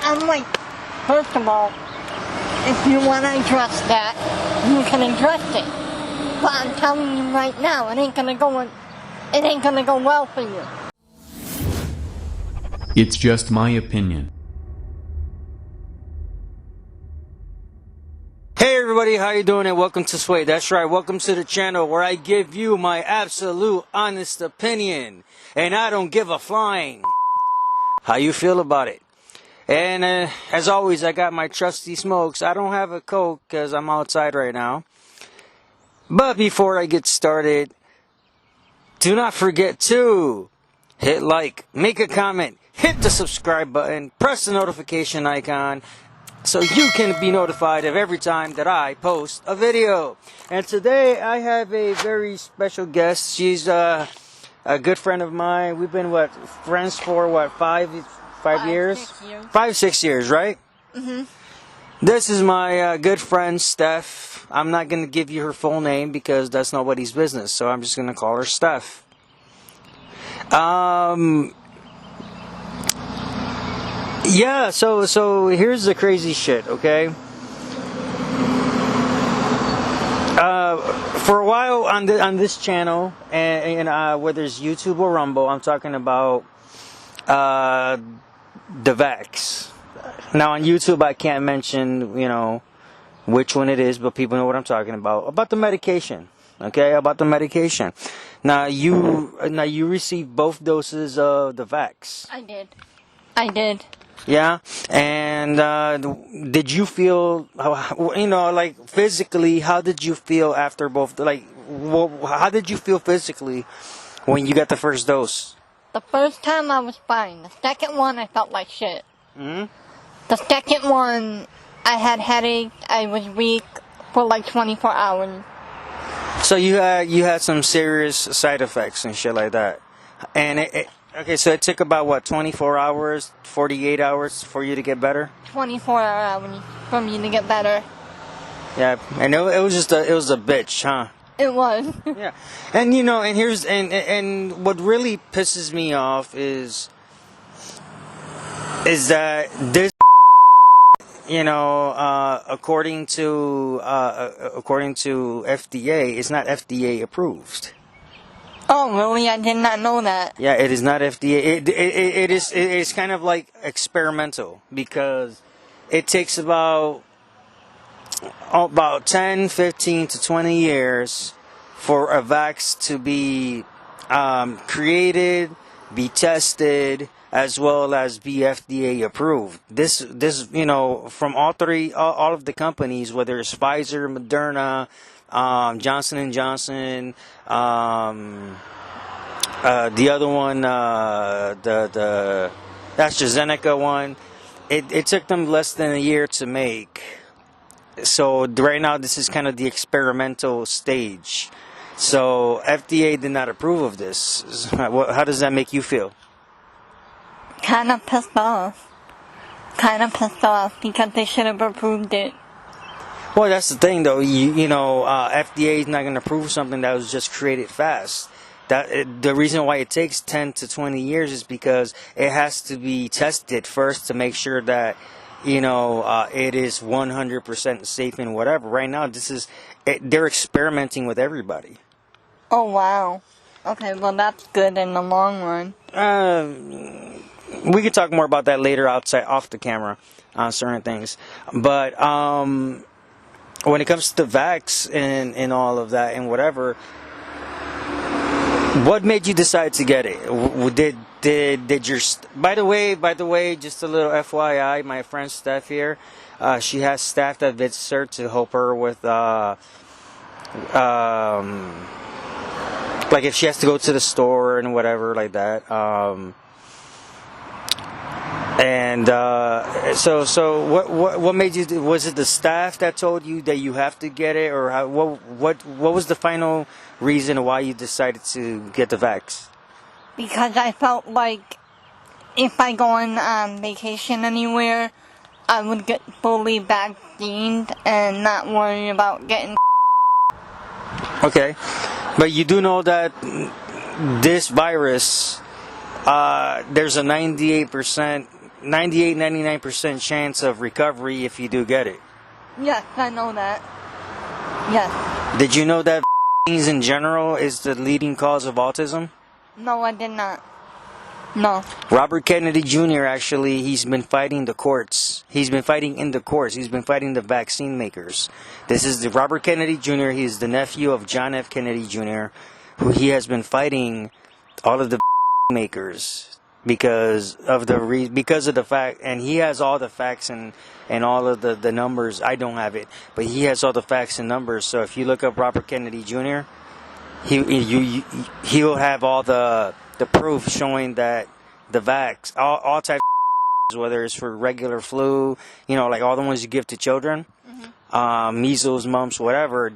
I'm like, first of all, if you want to address that, you can address it. But I'm telling you right now, it ain't gonna go well for you. It's just my opinion. Hey everybody, how you doing? And welcome to Sway. That's right, welcome to the channel where I give you my absolute honest opinion. And I don't give a flying how you feel about it. And as always, I got my trusty smokes. I don't have a Coke because I'm outside right now. But before I get started, do not forget to hit like, make a comment, hit the subscribe button, press the notification icon, so you can be notified of every time that I post a video. And today I have a very special guest. She's a good friend of mine. We've been friends for 5 years? 6 years. 5-6 years, right? Mm-hmm. This is my good friend Steph. I'm not going to give you her full name because that's nobody's business. So I'm just going to call her Steph. Yeah, so here's the crazy shit, okay? For a while on this channel, and whether it's YouTube or Rumble, I'm talking about the vax. Now on YouTube, I can't mention, which one it is, but people know what I'm talking about. About the medication, okay? About the medication. Now you received both doses of the vax. I did. Yeah, and did you feel, physically? How did you feel after both? How did you feel physically when you got the first dose? The first time I was fine. The second one I felt like shit. Mm-hmm. The second one I had headache. I was weak for 24 hours. So you had some serious side effects and shit like that, and okay, so it took about 24 hours, 48 hours for you to get better? 24 hours for me to get better. Yeah, and it was a bitch, huh? It was. Yeah. And and what really pisses me off is that this according to FDA, it's not FDA approved. Oh, really? I did not know that. Yeah, it is not FDA. It is kind of like experimental because it takes about 10, 15 to 20 years for a vax to be created, be tested, as well as be FDA approved. This from all of the companies, whether it's Pfizer, Moderna, Johnson and Johnson, the other one, the AstraZeneca one, it took them less than a year to make. So right now, this is kind of the experimental stage. So FDA did not approve of this. How does that make you feel? Kind of pissed off because they should have approved it. Well, that's the thing, though. FDA is not going to approve something that was just created fast. The reason why it takes 10 to 20 years is because it has to be tested first to make sure that it is 100% safe and whatever. Right now, they're experimenting with everybody. Oh wow. Okay, well that's good in the long run. We could talk more about that later off the camera on certain things. But when it comes to the vax and all of that and whatever, what made you decide to get it? Did your... By the way, just a little FYI, my friend Steph here, she has staff that visits her to help her with if she has to go to the store and whatever like that. So what made you? Was it the staff that told you that you have to get it, or what was the final reason why you decided to get the vax? Because I felt like if I go on vacation anywhere, I would get fully vaccinated and not worry about getting. Okay, but you do know that this virus, there's a 98% 99% chance of recovery if you do get it. Yes, I know that. Yes. Did you know that in general is the leading cause of autism? No, I did not. No. Robert Kennedy Jr. actually, he's been fighting the courts. He's been fighting in the courts. He's been fighting the vaccine makers. This is the Robert Kennedy Jr. He's the nephew of John F. Kennedy Jr., who he has been fighting all of the makers because of the fact, and he has all the facts and all of the numbers. I don't have it, but he has all the facts and numbers. So if you look up Robert Kennedy Jr., he'll have all the proof showing that the vax, all types of, whether it's for regular flu, like all the ones you give to children, measles, mumps, whatever,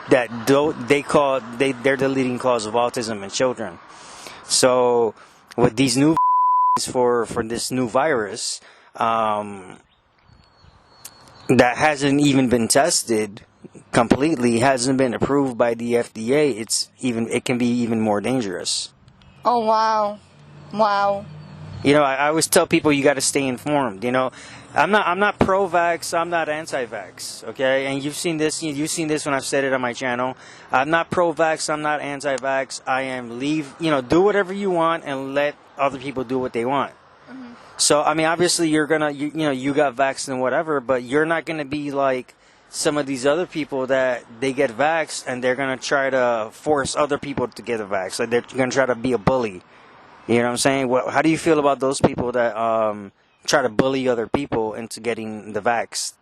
that they're the leading cause of autism in children. So with these new for this new virus, that hasn't even been tested completely, hasn't been approved by the FDA, it can be even more dangerous. Oh, wow. Wow. I always tell people you got to stay informed. I'm not pro-vax, I'm not anti-vax, okay? And you've seen this when I've said it on my channel. I'm not pro-vax, I'm not anti-vax. I am do whatever you want and let other people do what they want. Mm-hmm. So, I mean, obviously you're gonna, you got vaxxed and whatever, but you're not gonna be like some of these other people that they get vaxxed and they're gonna try to force other people to get a vax. Like they're gonna try to be a bully. You know what I'm saying? How do you feel about those people that try to bully other people into getting the vax?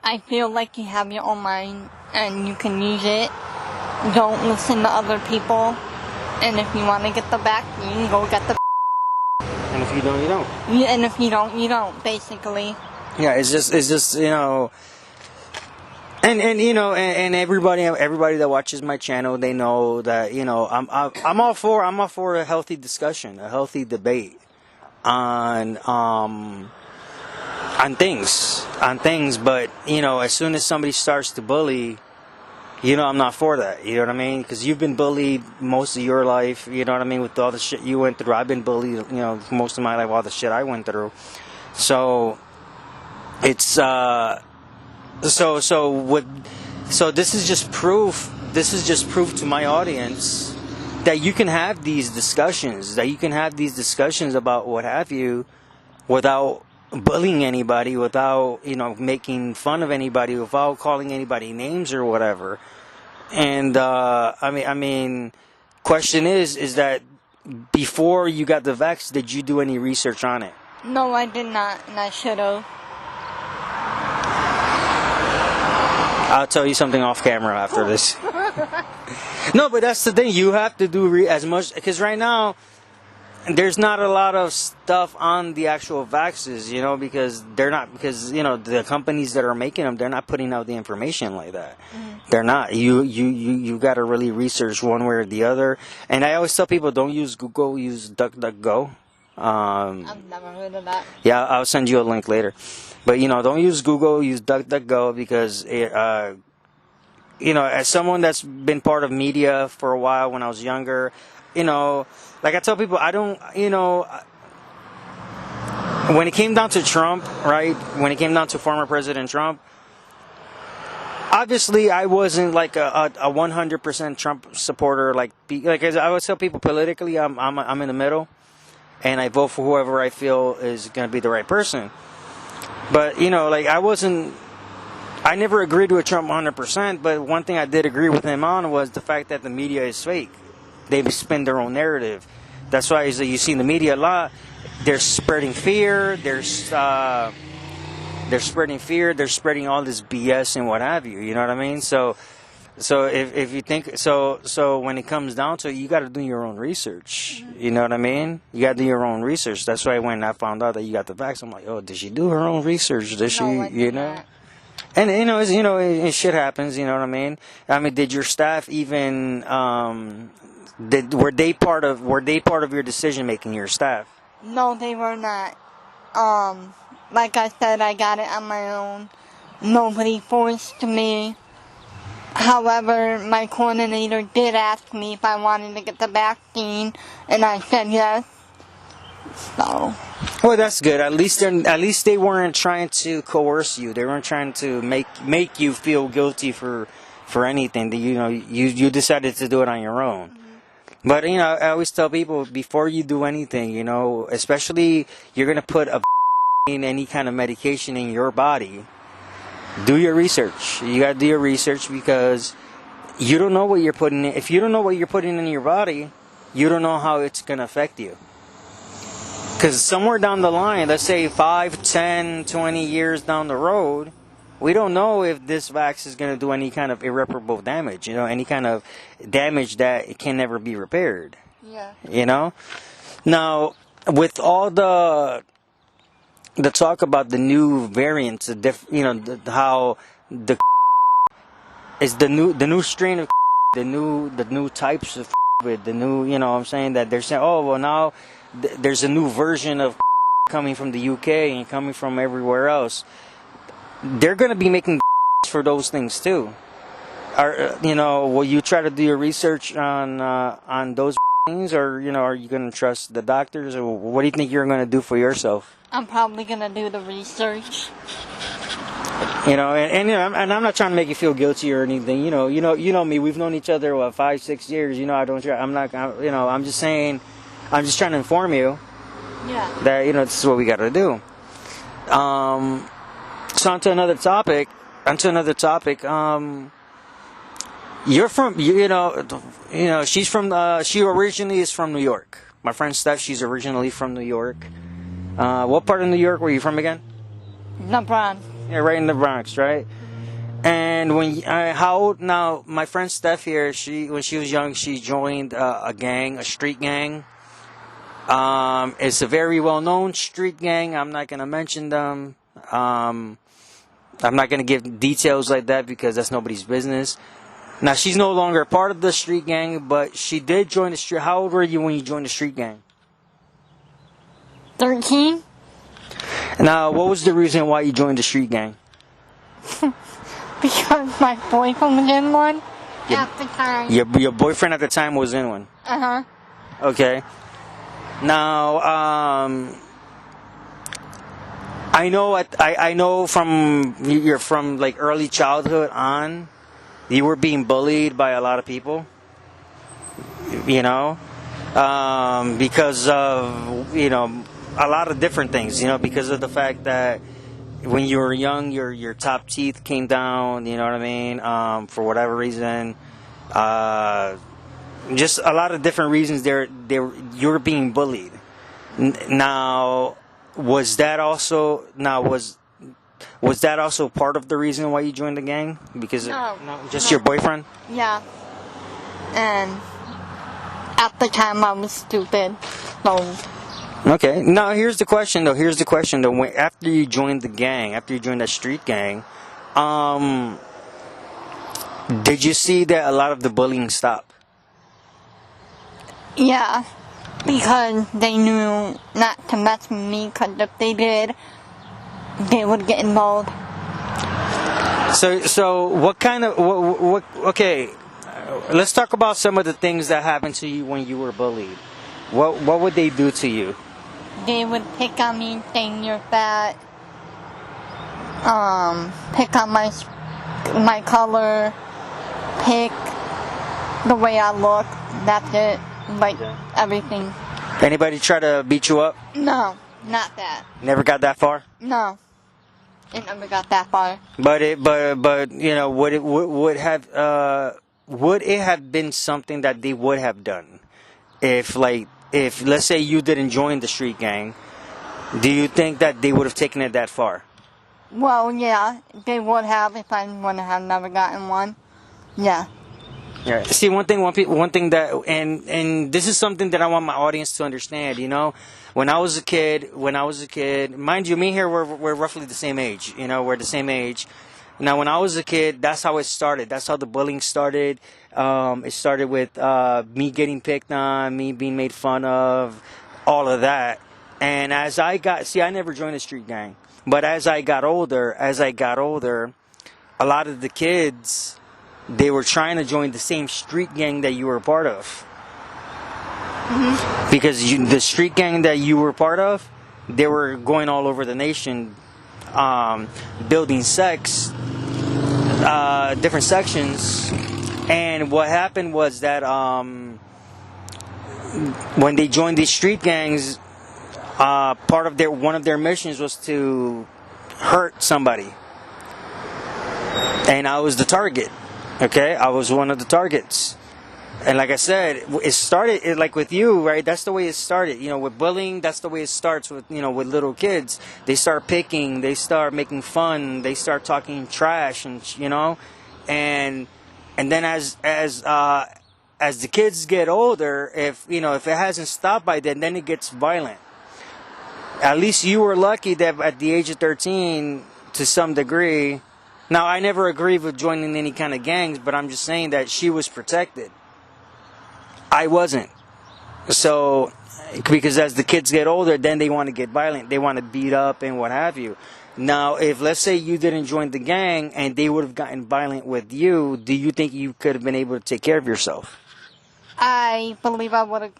I feel like you have your own mind and you can use it. Don't listen to other people. And if you want to get the vaccine, go get the. And if you don't, you don't. Yeah, and if you don't, you don't. Basically. Yeah, it's just And everybody that watches my channel, they know that I'm all for a healthy discussion, a healthy debate on things. But as soon as somebody starts to bully, I'm not for that. You know what I mean? Because you've been bullied most of your life. You know what I mean? With all the shit you went through, I've been bullied. Most of my life, all the shit I went through. So it's So this is just proof. This is just proof to my audience that you can have these discussions. That you can have these discussions about what have you, without bullying anybody, without making fun of anybody, without calling anybody names or whatever. And I mean, question is that before you got the vax, did you do any research on it? No, I did not, and I should have. I'll tell you something off camera after this. No, but that's the thing. You have to do as much, because right now there's not a lot of stuff on the actual vaxes, because the companies that are making them, they're not putting out the information like that. Mm-hmm. They're not. You got to really research one way or the other. And I always tell people, don't use Google, use DuckDuckGo. I've never heard of that. Yeah, I'll send you a link later. But, don't use Google, use DuckDuckGo, because, as someone that's been part of media for a while when I was younger, like I tell people, I don't, when it came down to Trump, right, when it came down to former President Trump, obviously I wasn't like a 100% Trump supporter, like I always tell people, politically, I'm in the middle, and I vote for whoever I feel is going to be the right person. But, I never agreed with Trump 100%, but one thing I did agree with him on was the fact that the media is fake. They spin their own narrative. That's why you see in the media a lot, they're spreading fear, they're spreading all this BS and what have you, you know what I mean? So if you think, so when it comes down to it, you got to do your own research. You know what I mean? You got to do your own research. That's why when I found out that you got the vax, I'm like, oh, did she do her own research? Did she, Not. And shit happens. You know what I mean? I mean, did your staff even were they part of your decision making? Your staff? No, they were not. Like I said, I got it on my own. Nobody forced me. However, my coordinator did ask me if I wanted to get the vaccine, and I said yes. So. Well, that's good. At least they weren't trying to coerce you. They weren't trying to make you feel guilty for anything. That you decided to do it on your own. But I always tell people before you do anything, especially you're gonna put any kind of medication in your body. Do your research. You gotta do your research because you don't know what you're putting in. If you don't know what you're putting in your body, you don't know how it's gonna affect you. Because somewhere down the line, let's say 5, 10, 20 years down the road, we don't know if this vax is going to do any kind of irreparable damage, any kind of damage that it can never be repaired. Yeah. Now, with all the talk about the new variants, how the is the new strain of the new types of with the new, what I'm saying, that they're saying, oh, well, now there's a new version of coming from the UK and coming from everywhere else. They're going to be making for those things too. Will you try to do your research on those things, or are you going to trust the doctors, or what do you think you're going to do for yourself? I'm probably going to do the research. And I'm not trying to make you feel guilty or anything. You know me. We've known each other 5-6 years. I don't try. I'm just saying. I'm just trying to inform you. Yeah. That this is what we got to do. So onto another topic. You're from. She's from. She originally is from New York. My friend Steph. She's originally from New York. What part of New York were you from again? The Bronx. Yeah, right in the Bronx, right? And how old now? My friend Steph here. When she was young, she joined a street gang. It's a very well-known street gang. I'm not gonna mention them. I'm not gonna give details like that because that's nobody's business. Now she's no longer part of the street gang, but she did join the street. How old were you when you joined the street gang? 13. Now, what was the reason why you joined the street gang? Because my boyfriend was in one at the time. Your boyfriend at the time was in one. Uh-huh. Okay. Now, I know you're from like early childhood on, you were being bullied by a lot of people. Because of a lot of different things. Because of the fact that when you were young, your top teeth came down. You know what I mean? For whatever reason. Just a lot of different reasons you're being bullied. Now, was that also part of the reason why you joined the gang? Because just your boyfriend? Yeah. And at the time I was stupid. So. Okay. Now here's the question though. After you joined the gang, after you joined that street gang, did you see that a lot of the bullying stopped? Yeah, because they knew not to mess with me, because if they did, they would get involved. So what kind of okay, let's talk about some of the things that happened to you when you were bullied. What would they do to you? They would pick on me, saying you're fat. Pick on my color, pick the way I look. That's it. Everything. Anybody try to beat you up? No, not that. Never got that far? No, it never got that far. But would it have been something that they would have done if let's say you didn't join the street gang? Do you think that they would have taken it that far? Well, yeah, they would have if I would have never gotten one. Yeah. Yeah. See, one thing that, and this is something that I want my audience to understand. When I was a kid, mind you, me and here we're roughly the same age. We're the same age. Now, when I was a kid, that's how it started. That's how the bullying started. It started with me getting picked on, me being made fun of, all of that. And as I never joined a street gang, but as I got older, a lot of the kids, they were trying to join the same street gang that you were a part of. Mm-hmm. Because the street gang that you were part of, they were going all over the nation, building different sections. And what happened was that when they joined these street gangs, one of their missions was to hurt somebody, and I was the target. Okay, I was one of the targets. And like I said, it started like with you, right? That's the way it started. With bullying, that's the way it starts with with little kids. They start picking, they start making fun, they start talking trash, and and then as the kids get older, if it hasn't stopped by then it gets violent. At least you were lucky that at the age of 13, to some degree. Now, I never agreed with joining any kind of gangs, but I'm just saying that she was protected. I wasn't. So, because as the kids get older, then they want to get violent. They want to beat up and what have you. Now, if let's say you didn't join the gang and they would have gotten violent with you, do you think you could have been able to take care of yourself? I believe I would have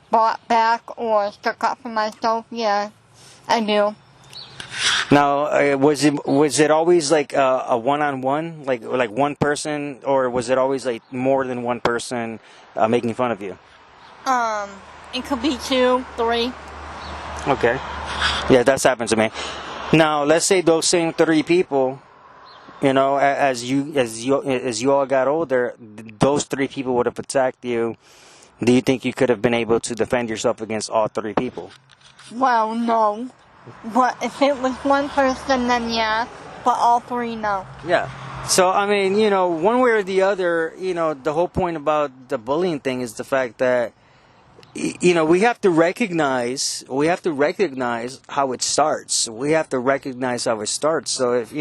bought back or stuck up for myself. Yeah, I do. Now, was it always like a one-on-one, like one person, or was it always like more than one person making fun of you? It could be 2, 3. Okay. Yeah, that's happened to me. Now, let's say those same 3 people, as you all got older, those 3 people would have attacked you. Do you think you could have been able to defend yourself against all 3 people? Well, no. But if it was one person, then yeah. But all 3, no. Yeah. So, I mean, one way or the other, the whole point about the bullying thing is the fact that, we have to recognize how it starts. We have to recognize how it starts. So if,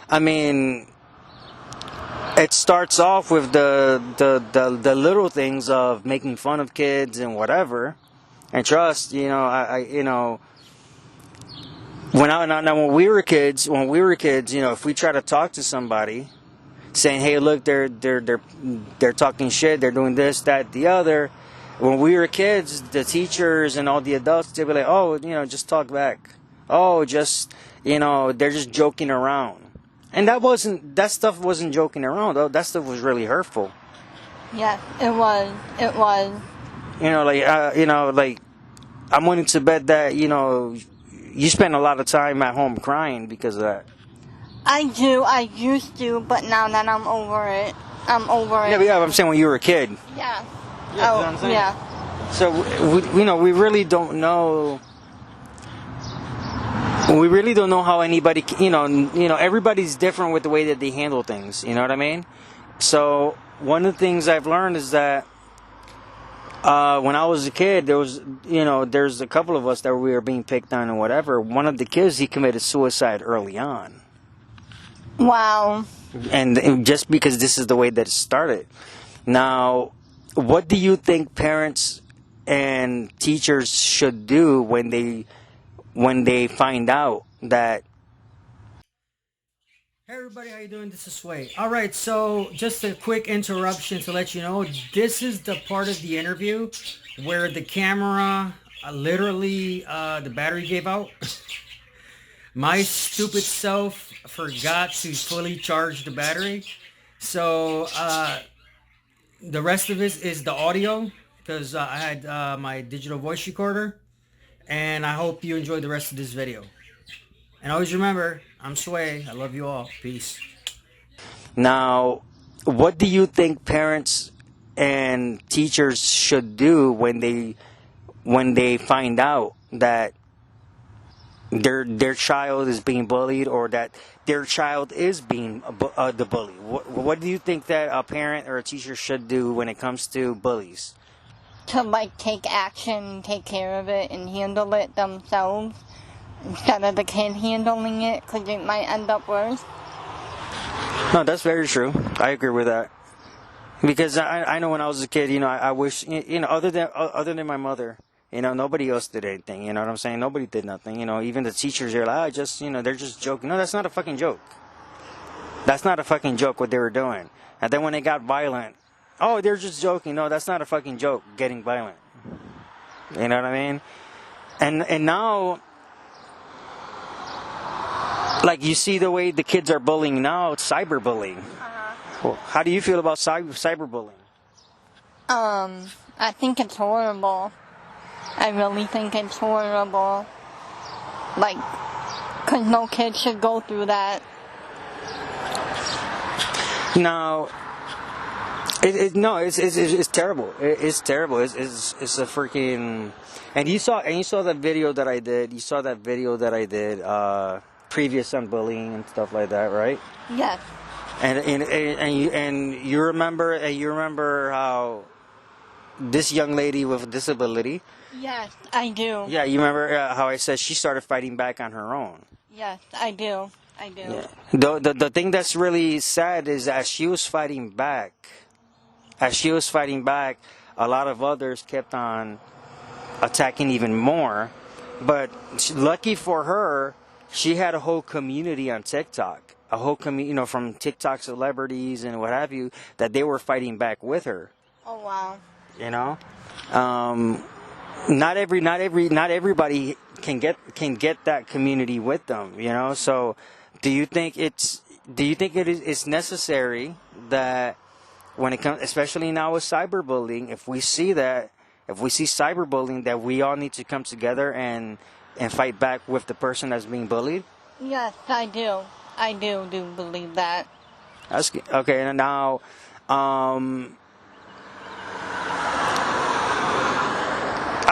I mean, it starts off with the little things of making fun of kids and whatever. And trust, when we were kids, if we try to talk to somebody, saying, "Hey, look, they're talking shit, they're doing this, that, the other," when we were kids, the teachers and all the adults, they'd be like, "Oh, just talk back. Oh, just they're just joking around," and that stuff wasn't joking around though. That stuff was really hurtful. Yes, it was. It was. Like I'm willing to bet that you spend a lot of time at home crying because of that. I do. I used to, but now that I'm over it, I'm over it. Yeah, I'm saying when you were a kid. Yeah. Yeah, Oh, what I'm saying. yeah. So we really don't know. We really don't know how anybody, everybody's different with the way that they handle things. You know what I mean? So one of the things I've learned is that when I was a kid, there's a couple of us that we were being picked on and whatever. One of the kids, he committed suicide early on. Wow. And just because this is the way that it started. Now, what do you think parents and teachers should do when they find out that? Hey everybody, how you doing? This is Sway. All right, so just a quick interruption to let you know, this is the part of the interview where the camera literally the battery gave out. My stupid self forgot to fully charge the battery, so the rest of it is the audio because I had my digital voice recorder, and I hope you enjoy the rest of this video. And always remember, I'm Sway. I love you all. Peace. Now, what do you think parents and teachers should do when they find out that their child is being bullied or that their child is being the bully? What do you think that a parent or a teacher should do when it comes to bullies? To take action, take care of it, and handle it themselves instead of the kid handling it, because it might end up worse. No, that's very true. I agree with that. Because I know when I was a kid, I wish, other than my mother, nobody else did anything. You know what I'm saying? Nobody did nothing. Even the teachers are like, they're just joking. No, that's not a fucking joke. That's not a fucking joke what they were doing. And then when they got violent, oh, they're just joking. No, that's not a fucking joke, getting violent. You know what I mean? And now, Like you see the way the kids are bullying now, it's cyberbullying. Well, how do you feel about cyberbullying? I think it's horrible. I really think it's horrible. Like, 'cause no kid should go through that. No, it's terrible. It's terrible. It's a freaking. And you saw that video that I did. You saw that video that I did previous on bullying and stuff like that, right? Yes. And you remember how this young lady with a disability. Yes, I do. Yeah, you remember how I said she started fighting back on her own. Yes, I do. I do. Yeah. The thing that's really sad is as she was fighting back, a lot of others kept on attacking even more. But lucky for her, she had a whole community on TikTok, a whole community, from TikTok celebrities and what have you, that they were fighting back with her. Oh wow. Not everybody can get that community with them. So. Do you think it's necessary that when it comes, especially now with cyberbullying, if we see cyberbullying, that we all need to come together and fight back with the person that's being bullied? Yes, I do. I do believe that. That's okay. And now, I'm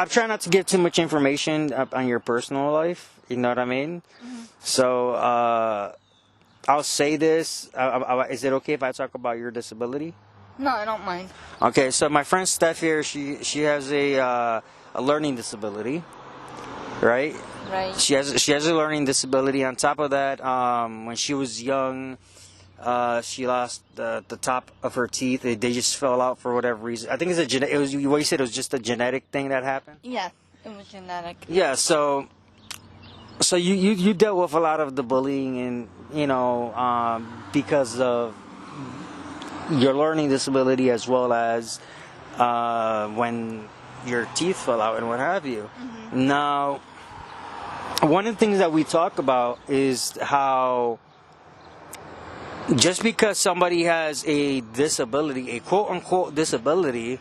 trying not to give too much information on your personal life. You know what I mean? Mm-hmm. So, I'll say this. Is it okay if I talk about your disability? No, I don't mind. Okay, so my friend Steph here, she has a learning disability, right? Right. She has a learning disability. On top of that, when she was young, she lost the top of her teeth. They just fell out for whatever reason. I think it's it was what you said. It was just a genetic thing that happened. Yes, it was genetic. Yeah. So you dealt with a lot of the bullying and because of your learning disability as well as when your teeth fell out and what have you. Mm-hmm. Now, one of the things that we talk about is how just because somebody has a disability, a quote-unquote disability,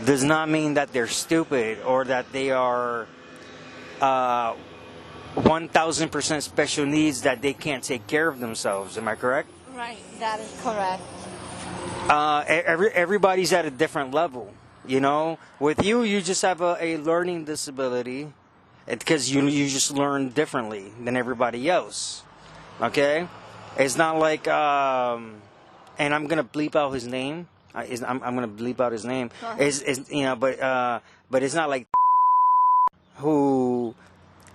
does not mean that they're stupid or that they are 1,000% special needs, that they can't take care of themselves. Am I correct? Right, that is correct. Everybody's at a different level. With you just have a learning disability because you just learn differently than everybody else. Okay? It's not like, and I'm gonna bleep out his name. I'm gonna bleep out his name. But it's not like who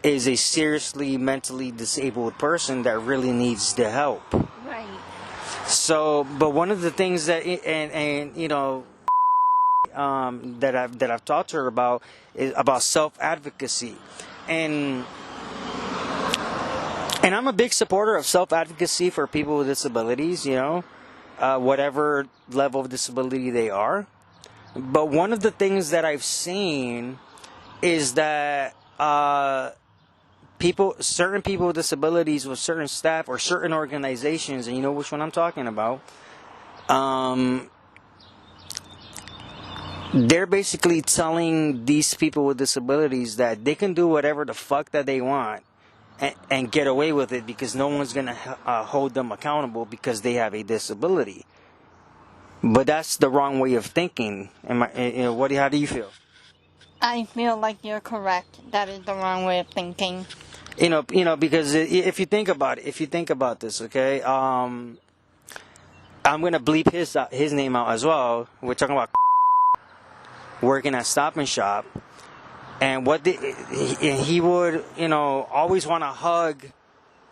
is a seriously mentally disabled person that really needs the help. Right. So, but one of the things that that I've talked to her about is about self-advocacy, and I'm a big supporter of self-advocacy for people with disabilities. Whatever level of disability they are. But one of the things that I've seen is that certain people with disabilities with certain staff or certain organizations, and you know which one I'm talking about, they're basically telling these people with disabilities that they can do whatever the fuck that they want and get away with it because no one's going to hold them accountable because they have a disability. But that's the wrong way of thinking. How do you feel? I feel like you're correct. That is the wrong way of thinking. Because if you think about this, okay, I'm gonna bleep his name out as well. We're talking about working at Stop and Shop, and he would, always want to hug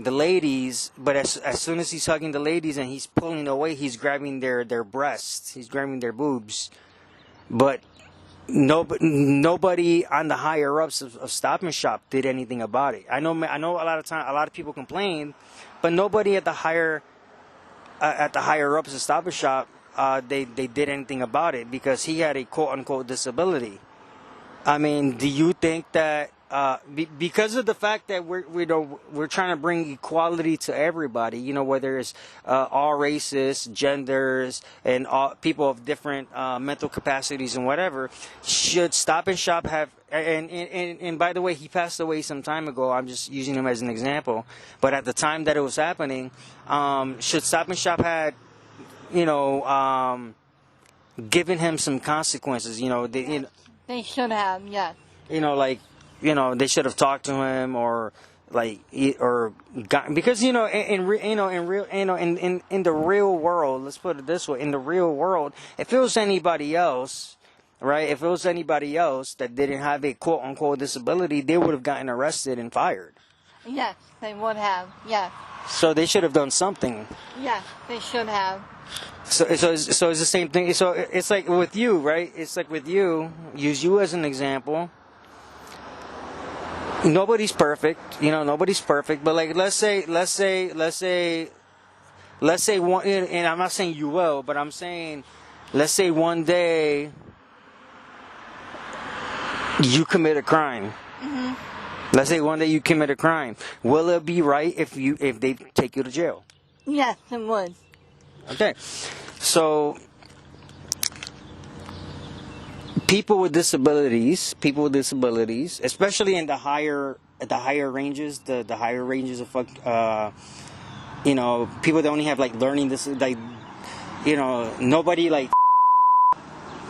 the ladies, but as soon as he's hugging the ladies and he's pulling away, he's grabbing their breasts, he's grabbing their boobs, but nobody on the higher ups of Stop and Shop did anything about it. I know a lot of people complained, but nobody at the higher ups of Stop and Shop they did anything about it because he had a quote unquote disability. I mean, do you think that because of the fact that we're trying to bring equality to everybody, whether it's all races, genders, and all people of different mental capacities and whatever, should Stop and Shop have, and by the way, he passed away some time ago. I'm just using him as an example, but at the time that it was happening, should Stop and Shop had, given him some consequences, They should have, yes. They should have talked to him, or because in the real world, let's put it this way, in the real world, if it was anybody else, right, if it was anybody else that didn't have a quote unquote disability, they would have gotten arrested and fired. Yes, they would have, yes. So they should have done something. Yes, they should have. So it's the same thing. So it's like with you, right? It's like with you. Use you as an example. Nobody's perfect, nobody's perfect. But like, let's say one. And I'm not saying you will, but I'm saying, let's say one day you commit a crime. Mm-hmm. Let's say one day you commit a crime. Will it be right if they take you to jail? Yes, it would. Okay, so people with disabilities, especially in the higher ranges, the higher ranges of people that only have like learning this, like, nobody like,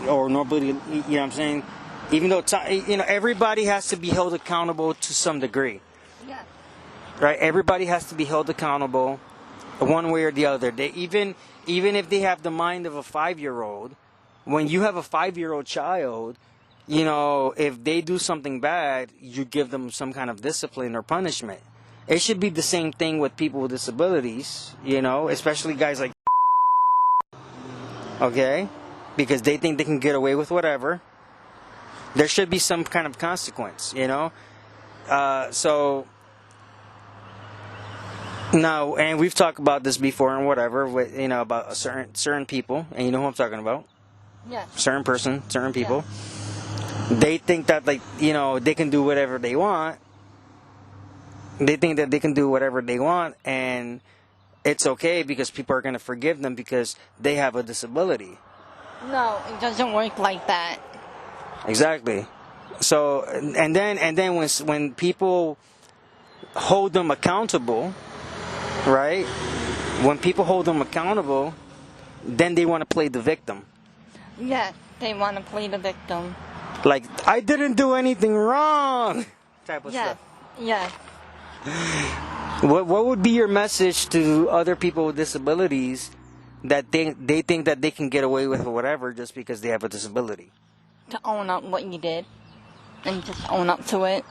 or nobody, what I'm saying, even though everybody has to be held accountable to some degree. Yes. Right? Everybody has to be held accountable one way or the other. They even if they have the mind of a 5-year-old, when you have a 5-year-old child, if they do something bad, you give them some kind of discipline or punishment. It should be the same thing with people with disabilities, especially guys like, okay, because they think they can get away with whatever. There should be some kind of consequence, so now, and we've talked about this before and whatever, about certain people, and you know who I'm talking about. Yes. Certain people. Yeah. They think that, like, they can do whatever they want. They think that they can do whatever they want, and it's okay because people are going to forgive them because they have a disability. No, it doesn't work like that. Exactly. So, and then when people hold them accountable, right? When people hold them accountable, then they want to play the victim. Yes, they want to play the victim. Like, I didn't do anything wrong, type of stuff. Yes. What would be your message to other people with disabilities that they think that they can get away with whatever just because they have a disability? To own up what you did, and just own up to it.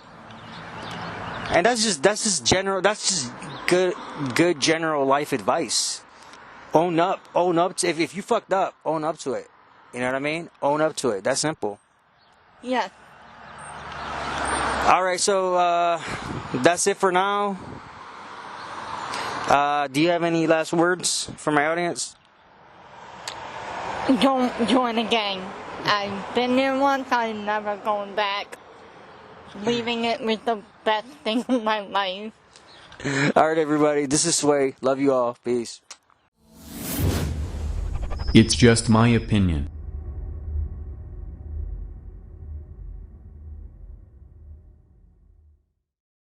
And that's just good general life advice. Own up to, if you fucked up, own up to it. You know what I mean? Own up to it. That's simple. Yes. All right, so that's it for now. Do you have any last words for my audience? Don't join the gang. I've been there once. I'm never going back. Leaving it was the best thing in my life. All right, everybody. This is Sway. Love you all. Peace. It's just my opinion.